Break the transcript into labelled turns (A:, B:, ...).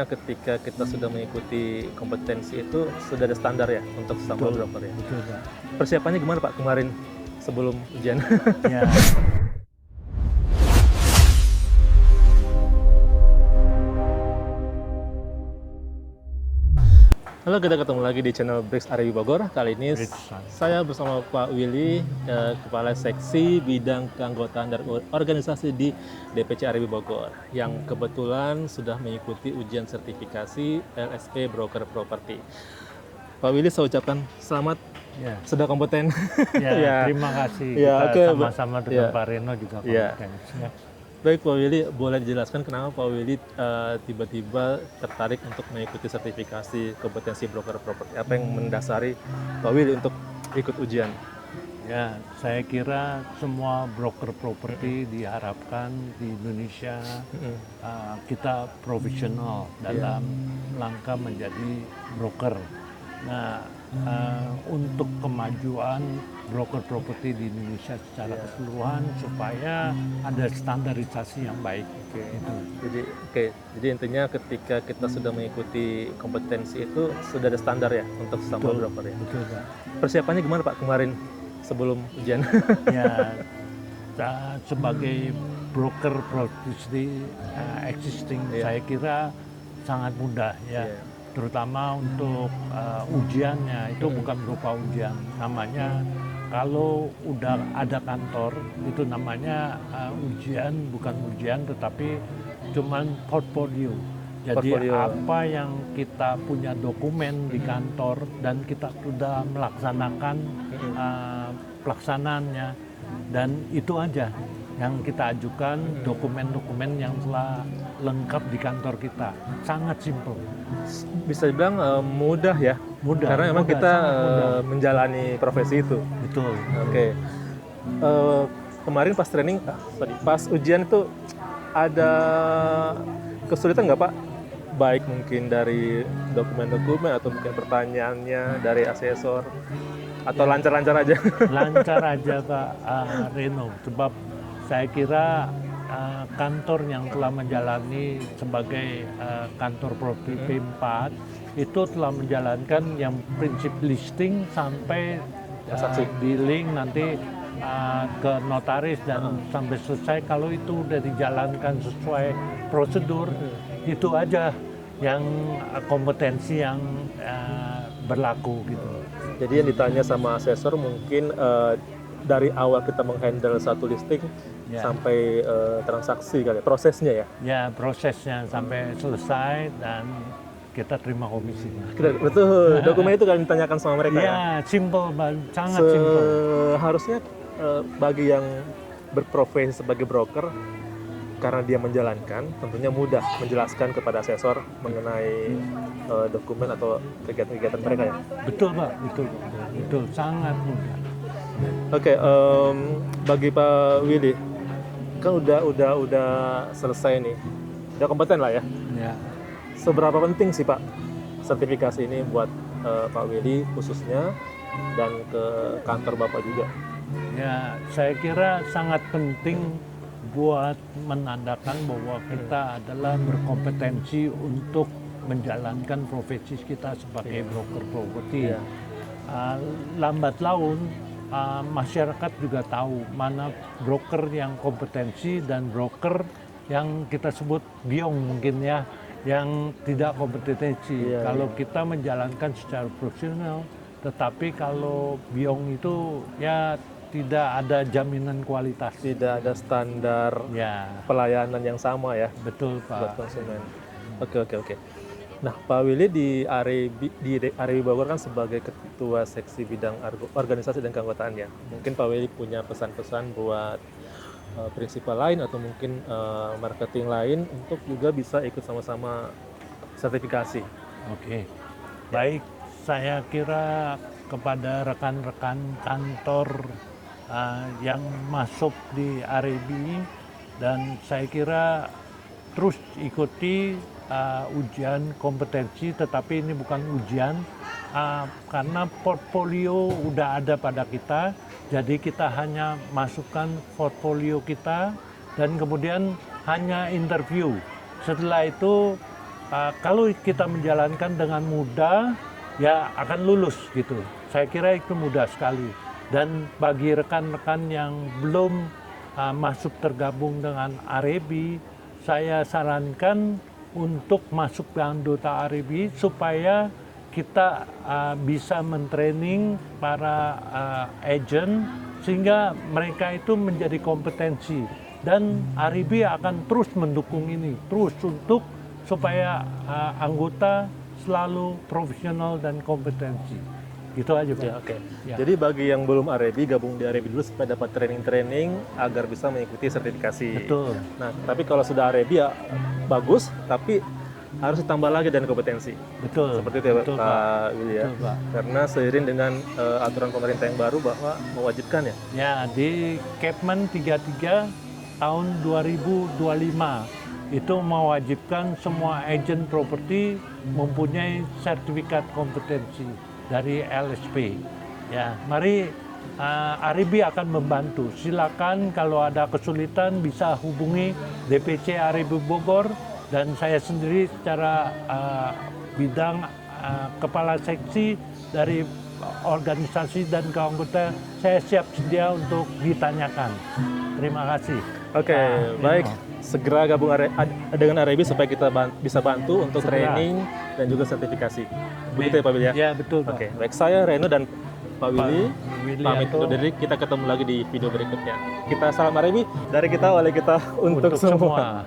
A: Ketika kita sudah mengikuti kompetensi itu sudah ada standar ya untuk sesama
B: Betul,
A: broker ya.
B: betul Pak.
A: Persiapannya gimana Pak kemarin sebelum ujian?
B: Ya,
A: Halo, kita ketemu lagi di channel Bricks Arabi Bogor. Kali ini
B: Bricks.
A: saya bersama Pak Willy, Kepala Seksi Bidang Keanggotaan dan Organisasi di DPC Arabi Bogor, yang kebetulan sudah mengikuti ujian sertifikasi LSP Broker Property. Pak Willy, saya ucapkan selamat,
B: ya,
A: sudah kompeten.
B: ya,
A: Ya.
B: terima kasih.
A: Ya,
B: Kita
A: oke,
B: sama-sama dengan
A: ya.
B: Pak Reno juga
A: Ya.
B: kompeten. Ya.
A: Baik Pak Willy, boleh dijelaskan kenapa Pak Willy tiba-tiba tertarik untuk mengikuti sertifikasi kompetensi broker properti? Apa yang mendasari Pak Willy untuk ikut ujian?
B: Ya, saya kira semua broker properti diharapkan di Indonesia kita profesional dalam langkah menjadi broker. Nah, untuk kemajuan broker properti di Indonesia secara keseluruhan supaya ada standarisasi yang baik. Itu.
A: Jadi intinya ketika kita sudah mengikuti kompetensi itu sudah ada standar ya untuk sesama broker ya.
B: Betul, Pak.
A: Persiapannya gimana Pak kemarin sebelum ujian?
B: Ya, sebagai broker property existing, saya kira sangat mudah ya. Terutama untuk ujiannya itu bukan berupa ujian, namanya kalau udah ada kantor itu namanya ujian, bukan ujian tetapi cuman portfolio. Jadi apa yang kita punya dokumen di kantor dan kita sudah melaksanakan pelaksanaannya, dan itu aja yang kita ajukan, dokumen-dokumen yang telah lengkap di kantor kita. Sangat simpel.
A: Bisa dibilang mudah ya?
B: Mudah.
A: Karena memang
B: mudah,
A: kita
B: mudah.
A: menjalani profesi itu.
B: Betul.
A: Oke. Kemarin pas training, pas ujian itu ada kesulitan nggak Pak? Baik mungkin dari dokumen-dokumen atau mungkin pertanyaannya dari asesor, atau lancar-lancar aja?
B: Lancar aja Pak Reno, sebab saya kira kantor yang telah menjalani sebagai kantor properti P4 itu telah menjalankan yang prinsip listing sampai billing nanti ke notaris dan sampai selesai. Kalau itu sudah dijalankan sesuai prosedur, itu aja yang kompetensi yang berlaku gitu.
A: Jadi yang ditanya sama asesor mungkin dari awal kita menghandle satu listing sampai transaksi kali, prosesnya ya?
B: Ya, prosesnya sampai selesai dan kita terima komisi.
A: Betul, dokumen itu kan ditanyakan sama mereka ya?
B: Ya, simple, sangat simple.
A: Harusnya bagi yang berprofesi sebagai broker, karena dia menjalankan, tentunya mudah menjelaskan kepada asesor mengenai dokumen atau kegiatan-kegiatan mereka ya?
B: Betul Pak, betul, sangat mudah.
A: Oke, bagi Pak Willy, kan udah selesai nih, udah kompeten lah ya.
B: Ya.
A: Seberapa penting sih Pak sertifikasi ini buat Pak Willy khususnya dan ke kantor Bapak juga?
B: Ya, saya kira sangat penting buat menandakan bahwa kita adalah berkompetensi untuk menjalankan profesi kita sebagai broker properti. Lambat laun masyarakat juga tahu mana broker yang kompetensi dan broker yang kita sebut biong mungkin ya, yang tidak kompetensi. Kalau kita menjalankan secara profesional, tetapi kalau biong itu ya tidak ada jaminan kualitas. Tidak
A: ada standar pelayanan yang sama ya?
B: Betul Pak.
A: Buat konsumen. Oke. Nah, Pak Willy di Arabi Bogor kan sebagai Ketua Seksi Bidang Organisasi dan Keanggotaan ya. Mungkin Pak Willy punya pesan-pesan buat prinsipal lain atau mungkin marketing lain untuk juga bisa ikut sama-sama sertifikasi.
B: Oke. Baik, saya kira kepada rekan-rekan kantor yang masuk di Arabi, dan saya kira terus ikuti ujian kompetensi, tetapi ini bukan ujian karena portfolio udah ada pada kita, jadi kita hanya masukkan portfolio kita dan kemudian hanya interview. Setelah itu kalau kita menjalankan dengan mudah, ya akan lulus gitu. Saya kira itu mudah sekali. Dan bagi rekan-rekan yang belum masuk tergabung dengan Arebi, saya sarankan untuk masuk ke anggota Arebi supaya kita bisa mentraining para agent sehingga mereka itu menjadi kompetensi. Dan Arebi akan terus mendukung ini, terus untuk supaya anggota selalu profesional dan kompetensi. Gitu aja, Pak.
A: Ya, oke.
B: Ya.
A: Jadi bagi yang belum Arebi, gabung di Arebi dulu supaya dapat training-training agar bisa mengikuti sertifikasi.
B: Betul.
A: Nah, tapi kalau sudah Arebi ya bagus, tapi harus ditambah lagi dan kompetensi.
B: Betul.
A: Seperti itu ya,
B: Betul,
A: Pak Willy ya.
B: Betul, Pak.
A: Karena seiring dengan aturan pemerintah yang baru bahwa mewajibkan ya.
B: Ya, di Kepmen 33 tahun 2025 itu mewajibkan semua agen properti mempunyai sertifikat kompetensi dari LSP. Ya, mari Arebi akan membantu. Silakan kalau ada kesulitan bisa hubungi DPC Arebi Bogor dan saya sendiri secara bidang kepala seksi dari organisasi dan keanggota saya siap sedia untuk ditanyakan. Terima kasih.
A: Oke, baik. Segera gabung dengan Arebi supaya kita bisa bantu untuk
B: Segera.
A: training dan juga sertifikasi. Begitu ya Pak Willy ya?
B: Ya, betul, Pak.
A: Oke, baik, saya Reno dan Pak Willy pamit
B: Atau
A: undur diri. Kita ketemu lagi di video berikutnya. Kita salam Arebi dari kita oleh kita untuk semua.